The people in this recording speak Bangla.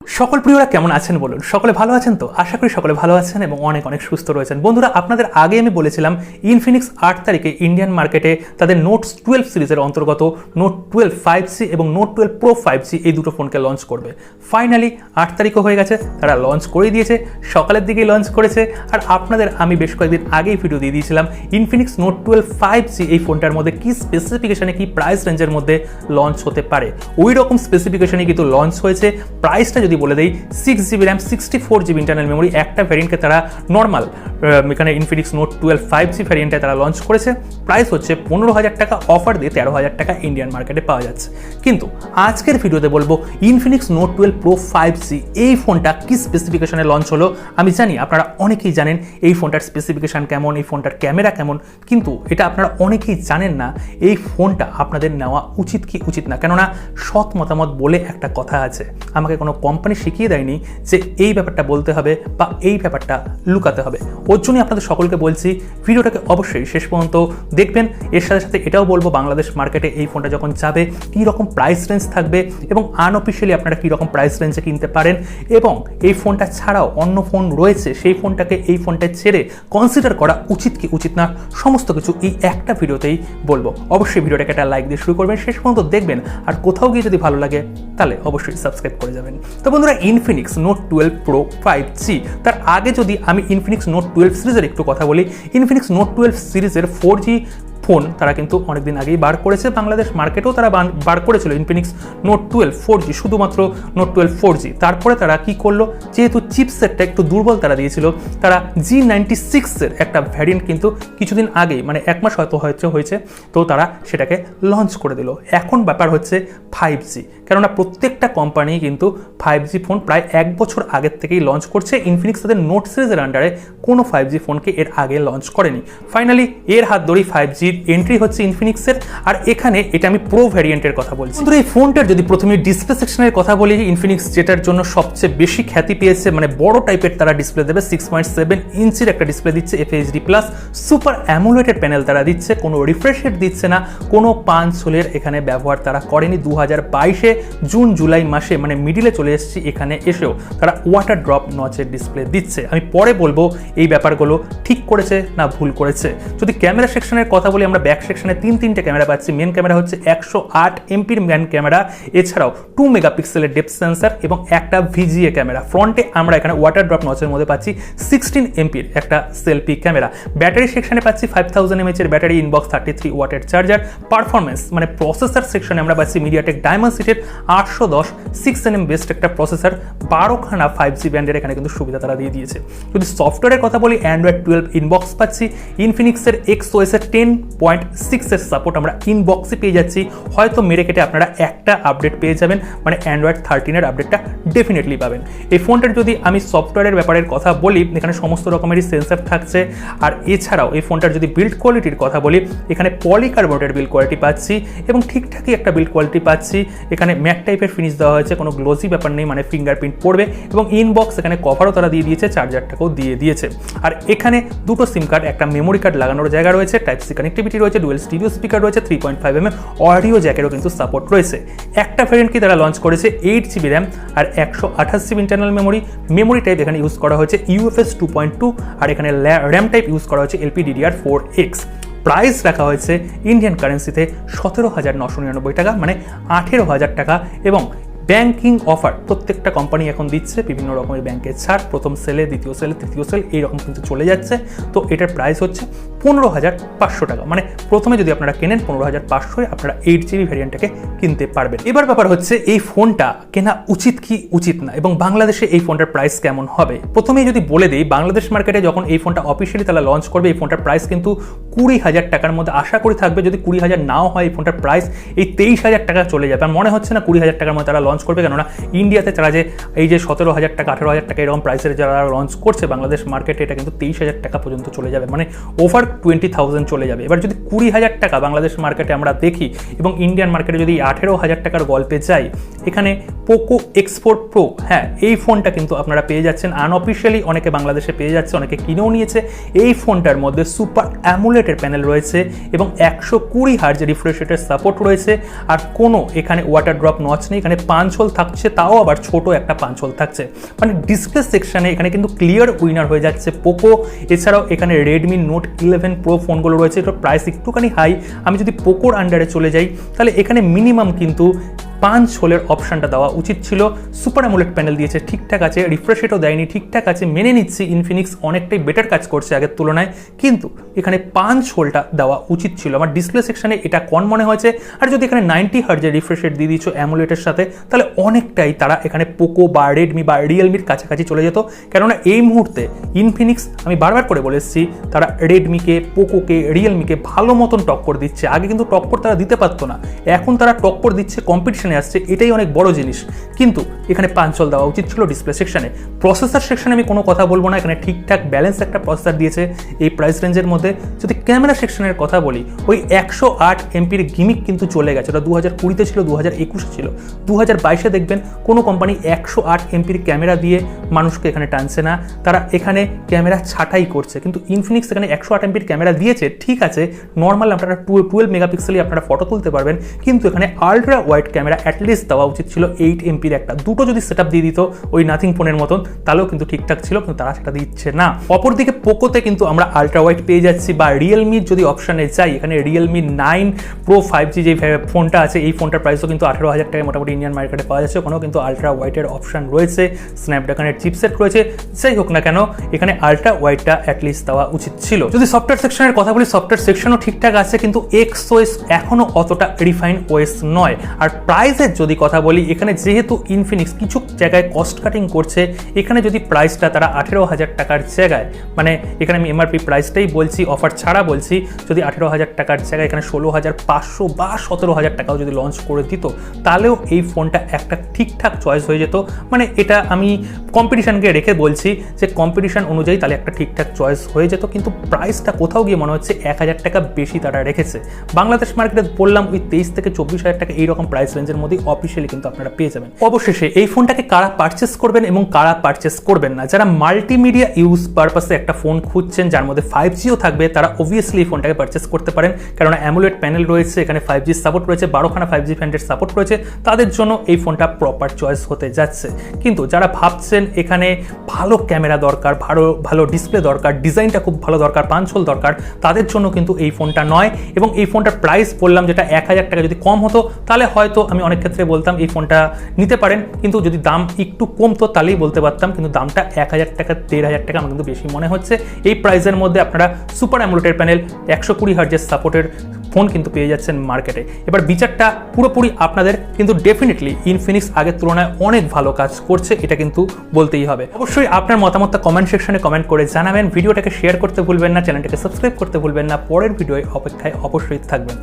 সকল প্রিয়রা কেমন আছেন বলুন? সকলে ভালো আছেন তো? আশা করি সকলে ভালো আছেন এবং অনেক অনেক সুস্থ রয়েছেন। বন্ধুরা, আপনাদের আগে আমি বলেছিলাম ইনফিনিক্স 8 তারিখে ইন্ডিয়ান মার্কেটে তাদের নোট 12 সিরিজের অন্তর্গত নোট 12 5G এবং নোট 12 প্রো 5G এই দুটো ফোনকে লঞ্চ করবে। ফাইনালি 8 তারিখও হয়ে গেছে, তারা লঞ্চ করে দিয়েছে, সকালের দিকেই লঞ্চ করেছে। আর আপনাদের আমি বেশ কয়েকদিন আগেই ভিডিও দিয়ে দিয়েছিলাম ইনফিনিক্স নোট 12 5G এই ফোনটার মধ্যে কি স্পেসিফিকেশনে কি প্রাইস রেঞ্জের মধ্যে লঞ্চ হতে পারে। ওই রকম স্পেসিফিকেশনে কিন্তু লঞ্চ হয়েছে। প্রাইসটা যদি বলে দেই, 6GB RAM 64GB internal memory, একটা ভ্যারিয়েন্টকে তারা নর্মাল এখানে ইনফিনিক্স নোট 12 5G ভ্যারিয়েন্টে তারা লঞ্চ করেছে। প্রাইস হচ্ছে 15,000 টাকা, অফার দিয়ে 13,000 টাকা ইন্ডিয়ান মার্কেটে পাওয়া যাচ্ছে। কিন্তু আজকের ভিডিওতে বলবো ইনফিনিক্স নোট 12 প্রো 5G এই ফোনটা কি স্পেসিফিকেশনে লঞ্চ হলো। আমি জানি আপনারা অনেকেই জানেন এই ফোনটার স্পেসিফিকেশন কেমন, এই ফোনটার ক্যামেরা কেমন, কিন্তু এটা আপনারা অনেকেই জানেন না এই ফোনটা আপনাদের নেওয়া উচিত কি উচিত না। কেননা সৎ মতামত বলে একটা কথা আছে, আমাকে কোনো কোম্পানি শিখিয়ে দেয়নি যে এই ব্যাপারটা বলতে হবে বা এই ব্যাপারটা লুকাতে হবে। ওর জন্যই আপনাদের সকলকে বলছি ভিডিওটাকে অবশ্যই শেষ পর্যন্ত দেখবেন। এর সাথে সাথে এটাও বলবো বাংলাদেশ মার্কেটে এই ফোনটা যখন যাবে কী রকম প্রাইস রেঞ্জ থাকবে এবং আনঅফিসিয়ালি আপনারা কী রকম প্রাইস রেঞ্জে কিনতে পারেন, এবং এই ফোনটা ছাড়াও অন্য ফোন রয়েছে সেই ফোনটাকে এই ফোনটা ছেড়ে কনসিডার করা উচিত কি উচিত না, সমস্ত কিছু এই একটা ভিডিওতেই বলবো। অবশ্যই ভিডিওটাকে একটা লাইক দিয়ে শুরু করবেন, শেষ পর্যন্ত দেখবেন। আর কোথাও গিয়ে যদি ভালো লাগে তাহলে অবশ্যই সাবস্ক্রাইব করে যাবেন। তো বন্ধুরা, ইনফিনিক্স নোট 12 প্রো 5G, তার আগে যদি আমি ইনফিনিক্স নোট 12 সিরিজের একটু কথা বলি, ইনফিনিক্স নোট 12 সিরিজের 4G ফোন তারা কিন্তু অনেকদিন আগেই বার করেছে, বাংলাদেশ মার্কেটেও তারা বার করেছিল ইনফিনিক্স নোট 12 4G, শুধুমাত্র নোট 12 4G। তারপরে তারা কি করলো, যেহেতু চিপসেটটা একটু দুর্বল তারা দিয়েছিল, তারা G96 এর একটা ভ্যারিয়েন্ট কিন্তু কিছুদিন আগেই, মানে এক মাস হয়েছে, তো তারা সেটাকে লঞ্চ করে দিল। এখন ব্যাপার হচ্ছে 5G, কেননা প্রত্যেকটা কোম্পানি কিন্তু 5G ফোন প্রায় এক বছর আগের থেকেই লঞ্চ করছে। ইনফিনিক্স তাদের নোট সিরিজের আন্ডারে কোনো 5G ফোনকে এর আগে লঞ্চ করেনি। ফাইনালি এর হাত ধরেই 5G এন্ট্রি হচ্ছে ইনফিনিক্সের। আর এখানে এটা আমি প্রো ভ্যারিয়েন্টের কথা বলছি। কিন্তু এই ফোনটার যদি প্রথমে ডিসপ্লে সেকশনের কথা বলি, ইনফিনিক্স যেটার জন্য সবচেয়ে বেশি খ্যাতি পেয়েছে, মানে বড় টাইপের তারা ডিসপ্লে দেবে, 6.7 ইঞ্চির একটা ডিসপ্লে দিচ্ছে, FHD প্লাস সুপার অ্যামোলেডের প্যানেল তারা দিচ্ছে, কোনো রিফ্রেশ রেট দিচ্ছে না, কোনো পাঞ্চ হোলের এখানে ব্যবহার তারা করেনি। 2022-এ জুন জুলাই মাসে, মানে মিডিলে চলে এসেছি, এখানে এসেও তারা ওয়াটার ড্রপ নচের ডিসপ্লে দিচ্ছে। আমি পরে বলবো এই ব্যাপারগুলো ঠিক করেছে না ভুল করেছে। যদি ক্যামেরা সেকশনের কথা বলি, আমরা ব্যাক সেকশনে তিনটে ক্যামেরা পাচ্ছি। মেন ক্যামেরা হচ্ছে 108 এমপির মেন ক্যামেরা, এছাড়াও 2 মেগাপিক্সেলের ডেপথ সেন্সার এবং একটা VGA ক্যামেরা। ফ্রন্টে আমরা এখানে ওয়াটার ড্রপ নচের মধ্যে পাচ্ছি 16 এমপির একটা সেলফি ক্যামেরা। ব্যাটারি সেকশনে পাচ্ছি 5000 mAh এর ব্যাটারি, ইনবক্স 33 ওয়াটের চার্জার। পারফরমেন্স মানে প্রসেসর সেকশনে আমরা পাচ্ছি মিডিয়াটেক ডায়মন্ডসিটির 810 6nm বেস্ট একটা প্রসেসর, 12খানা 5G ব্যান্ডের এখানে কিন্তু সুবিধা তারা দিয়ে দিয়েছে। যদি সফটওয়্যারের কথা বলি, অ্যান্ড্রয়েড 12 ইনবক্স পাচ্ছি, ইনফিনিক্সের XOS এর 10.6 এর সাপোর্ট আমরা ইনবক্সে পেয়ে যাচ্ছি। হয়তো মেরে কেটে আপনারা একটা আপডেট পেয়ে যাবেন, মানে অ্যান্ড্রয়েড 13 এর আপডেটটা ডেফিনেটলি পাবেন। এই ফোনটার যদি আমি সফটওয়্যারের ব্যাপারের কথা বলি, এখানে সমস্ত রকমেরই সেন্সার থাকছে। আর এছাড়াও এই ফোনটার যদি বিল্ড কোয়ালিটির কথা বলি, এখানে পলিকার্বনেটের বিল্ড কোয়ালিটি পাচ্ছি এবং ঠিকঠাকই একটা বিল্ড কোয়ালিটি পাচ্ছি। এখানে ম্যাট টাইপের ফিনিশ দেওয়া হয়েছে, কোনো গ্লোসি ব্যাপার নেই, মানে ফিঙ্গারপ্রিন্ট পড়বে। এবং ইনবক্স এখানে কভারও তারা দিয়ে দিয়েছে, চার্জারটাকেও দিয়ে দিয়েছে। আর এখানে দুটো সিম কার্ড, একটা মেমোরি কার্ড লাগানোর জায়গা রয়েছে, Type-C কানেক্টিভিটি রয়েছে, ডুয়েল স্টিরিও স্পিকার রয়েছে, 3.5mm অডিও জ্যাকেরও কিন্তু সাপোর্ট রয়েছে। একটা ভ্যারিয়েন্টকে তারা লঞ্চ করেছে 8GB র্যাম আর 128GB ইন্টারনাল মেমোরি টাইপ এখানে ইউজ করা হয়েছে UFS 2.2, আর এখানে র্যাম টাইপ ইউজ করা হয়েছে LPDDR4X। প্রাইস রাখা হয়েছে ইন্ডিয়ান কারেন্সিতে 17,999 টাকা, মানে 18,000 টাকা। এবং ব্যাংকিং অফার প্রত্যেকটা কোম্পানি এখন দিচ্ছে, বিভিন্ন রকমের ব্যাংকের ছাড়, প্রথম সেলে, দ্বিতীয় সেলে, তৃতীয় সেল, এইরকম কিন্তু চলে যাচ্ছে। তো এটার প্রাইস হচ্ছে 15,500 টাকা, মানে প্রথমে যদি আপনারা কেনেন 15,500 আপনারা 8GB ভ্যারিয়েন্টটাকে কিনতে পারবেন। এবার ব্যাপার হচ্ছে এই ফোনটা কেনা উচিত কি উচিত না, এবং বাংলাদেশে এই ফোনটার প্রাইস কেমন হবে। প্রথমেই যদি বলে দিই, বাংলাদেশ মার্কেটে যখন এই ফোনটা অফিসিয়ালি তারা লঞ্চ করবে, এই ফোনটার প্রাইস কিন্তু 20,000 টাকার মধ্যে আশা করি থাকবে। যদি 20,000 নাও হয়, এই ফোনটার প্রাইস এই 23,000 টাকা চলে যাবে। আমার মনে হচ্ছে না 20,000 টাকার মধ্যে তারা লঞ্চ করবে, কেননা ইন্ডিয়াতে তারা যে এই যে 17,000 টাকা 18,000 টাকা এরকম প্রাইসের যারা লঞ্চ করছে, বাংলাদেশ মার্কেটে এটা কিন্তু 23,000 টাকা পর্যন্ত চলে যাবে, মানে ওভার 20,000 চলে যাবে। এবার যদি 20,000 টাকা বাংলাদেশ মার্কেটে আমরা দেখি এবং ইন্ডিয়ান মার্কেটে যদি 18,000 টাকার গল্পে যাই, এখানে পোকো X4 Pro, হ্যাঁ এই ফোনটা কিন্তু আপনারা পেয়ে যাচ্ছেন আনঅফিশিয়ালি, অনেকে বাংলাদেশে পেয়ে যাচ্ছে, অনেকে কিনেও নিয়েছে। এই ফোনটার মধ্যে সুপার অ্যামোলেডের প্যানেল রয়েছে এবং 120 হার্জ রিফ্রেশ রেটের সাপোর্ট রয়েছে, আর কোনো এখানে ওয়াটার ড্রপ নচ নেই। এখানে পাঞ্চ হোল থাকছে, তাও আবার ছোট একটা পাঞ্চ হোল থাকছে, মানে ডিসপ্লে সেকশনে এখানে কিন্তু ক্লিয়ার উইনার হয়ে যাচ্ছে পোকো। এছাড়াও এখানে রেডমি নোট 11 প্রো ফোনগুলো রয়েছে, এটার প্রাইস একটুখানি হাই। আমি যদি পোকোর আন্ডারে চলে যাই তাহলে এখানে মিনিমাম কিন্তু পাঞ্চ হোলের অপশানটা দেওয়া উচিত ছিল। সুপার অ্যামোলেড প্যানেল দিয়েছে, ঠিকঠাক আছে, রিফ্রেশ রেটও দেয়নি, ঠিকঠাক আছে, মেনে নিচ্ছি ইনফিনিক্স অনেকটাই বেটার কাজ করছে আগের তুলনায়, কিন্তু এখানে পাঞ্চ হোলটা দেওয়া উচিত ছিল। আমার ডিসপ্লে সেকশনে এটা কম মনে হয়েছে। আর যদি এখানে 90 হার্জের রিফ্রেশ রেট দিয়ে দিচ্ছ অ্যামোলেডের সাথে, তাহলে অনেকটাই তারা এখানে পোকো বা রেডমি বা রিয়েলমির কাছাকাছি চলে যেত। কেননা এই মুহূর্তে ইনফিনিক্স, আমি বারবার করে বলে এসেছি, তারা রেডমিকে, পোকোকে, রিয়েলমিকে ভালো মতন টক্কর দিচ্ছে। আগে কিন্তু টক্কর তারা দিতে পারতো না, এখন তারা টক্কর দিচ্ছে, কম্পিটিশন আসছে, এটাই অনেক বড় জিনিস। কিন্তু এখানে পাঞ্চ হোল দেওয়া উচিত ছিল ডিসপ্লে সেকশনে। প্রসেসর সেকশনে আমি কোনো কথা বলবো না, এখানে ঠিকঠাক ব্যালেন্স একটা প্রসেসর দিয়েছে এই প্রাইস রেঞ্জের মধ্যে। যদি ক্যামেরা সেকশনের কথা বলি, ওই 108 এমপির গিমিক কিন্তু চলে গেছে। ওটা 2020-তে ছিল, 2021-এ ছিল, 2022-এ দেখবেন কোনো কোম্পানি 108 এমপির ক্যামেরা দিয়ে মানুষকে এখানে টানছে না, তারা এখানে ক্যামেরা ছাঁটাই করছে। কিন্তু ইনফিনিক্স এখানে 108 এমপির ক্যামেরা দিয়েছে, ঠিক আছে, নর্মাল আপনারা 12 মেগাপিক্সেলই আপনারা ফটো তুলতে পারবেন, কিন্তু এখানে আলট্রা ওয়াইড ক্যামেরা অ্যাটলিস্ট দেওয়া উচিত ছিল 8 এমপির একটা। দুটো যদি সেট আপ দিয়ে দিত ওই নাথিং ফোনের মতন, তাহলেও কিন্তু ঠিকঠাক ছিল, কিন্তু তারা সেটা দিচ্ছে না। অপরদিকে পোকোতে কিন্তু আমরা আলট্রা ওয়াইড পেয়ে যাচ্ছি, বা রিয়েলমির যদি অপশানে যাই, এখানে রিয়েলমি 9 প্রো 5G যে ফোনটা আছে, এই ফোনটার প্রাইসও কিন্তু 18,000 টাকায় মোটামুটি ইন্ডিয়ান মার্কেটে পাওয়া যাচ্ছে। ওখানেও কিন্তু আলট্রা ওয়াইডের অপশান রয়েছে, স্ন্যাপড্রাগনের চিপসেট রয়েছে। যাই হোক না কেন, এখানে আলট্রা ওয়াইডটা অ্যাটলিস্ট দেওয়া উচিত ছিল। যদি সফটওয়্যার সেকশনের কথা বলি, সফটওয়্যার সেকশনও ঠিকঠাক আছে, কিন্তু XOS এখনও অতটা রিফাইন ওএস নয়। আর প্রাইসের যদি কথা বলি, এখানে যেহেতু ইনফিনিক্স কিছু জায়গায় কস্ট কাটিং করছে, এখানে যদি প্রাইসটা তারা 18,000 টাকার জায়গায়, মানে এখানে আমি এমআরপি প্রাইসটাই বলছি, অফার ছাড়া বলছি, যদি 18,000 টাকার জায়গায় এখানে 16,500 বা 17,000 টাকাও যদি লঞ্চ করে দিত, তাহলেও এই ফোনটা একটা ঠিকঠাক চয়েস হয়ে যেত। মানে এটা আমি কম্পিটিশনকে রেখে বলছি যে কম্পিটিশন অনুযায়ী তাহলে একটা ঠিকঠাক চয়েস হয়ে যেত, কিন্তু প্রাইসটা কোথাও গিয়ে মনে হচ্ছে 1,000 টাকা বেশি তারা রেখেছে। বাংলাদেশ মার্কেটে বললাম ওই 23 থেকে 24,000 টাকা এইরকম প্রাইস রেঞ্জের মধ্যেই অফিসিয়ালি কিন্তু আপনারা পেয়ে যাবেন। অবশেষে এই ফোনটাকে কারা পারচেস করবেন এবং কারা পারচেস করবেন না, যারা মাল্টিমিডিয়া ইউজ পারপাসে একটা ফোন খুঁজছেন যার মধ্যে 5Gও থাকবে, তারা অবভিয়াসলি এই ফোনটাকে পারচেস করতে পারেন, কারণ অ্যামোলেড প্যানেল রয়েছে, এখানে 5G সাপোর্ট রয়েছে, 12খানা 5G ব্যান্ডের সাপোর্ট রয়েছে, তাদের জন্য এই ফোনটা প্রপার চয়েস হতে যাচ্ছে। কিন্তু যারা ভাবছেন এখানে ভালো ক্যামেরা দরকার, ভালো ডিসপ্লে দরকার, ডিজাইনটা খুব ভালো দরকার, পাঞ্চ হোল দরকার, তাদের জন্য কিন্তু এই ফোনটা নয়। এবং এই ফোনটার প্রাইস বললাম যেটা 1,000 টাকা যদি কম হতো, তাহলে হয়তো আমি অনেক ক্ষেত্রে বলতাম এই ফোনটা নিতে পারেন, কিন্তু যদি দাম একটু কমতো তাহলেই বলতে পারতাম, কিন্তু দামটা 1,000 টাকা 1,500 টাকা আমার কিন্তু বেশি মনে হচ্ছে। এই প্রাইসের মধ্যে আপনারা সুপার অ্যামোলেড প্যানেল 120 হার্জের সাপোর্টের ফোন কিন্তু পেয়ে যাচ্ছেন মার্কেটে। এবার বিচারটা পুরোপুরি আপনাদের, কিন্তু ডেফিনেটলি ইনফিনিক্স আগের তুলনায় অনেক ভালো কাজ করছে, এটা কিন্তু বলতেই হবে। অবশ্যই আপনার মতামতটা কমেন্ট সেকশনে কমেন্ট করে জানাবেন, ভিডিওটাকে শেয়ার করতে ভুলবেন না, চ্যানেলটাকে সাবস্ক্রাইব করতে ভুলবেন না। পরের ভিডিওর অপেক্ষায় অবশ্যই থাকবেন।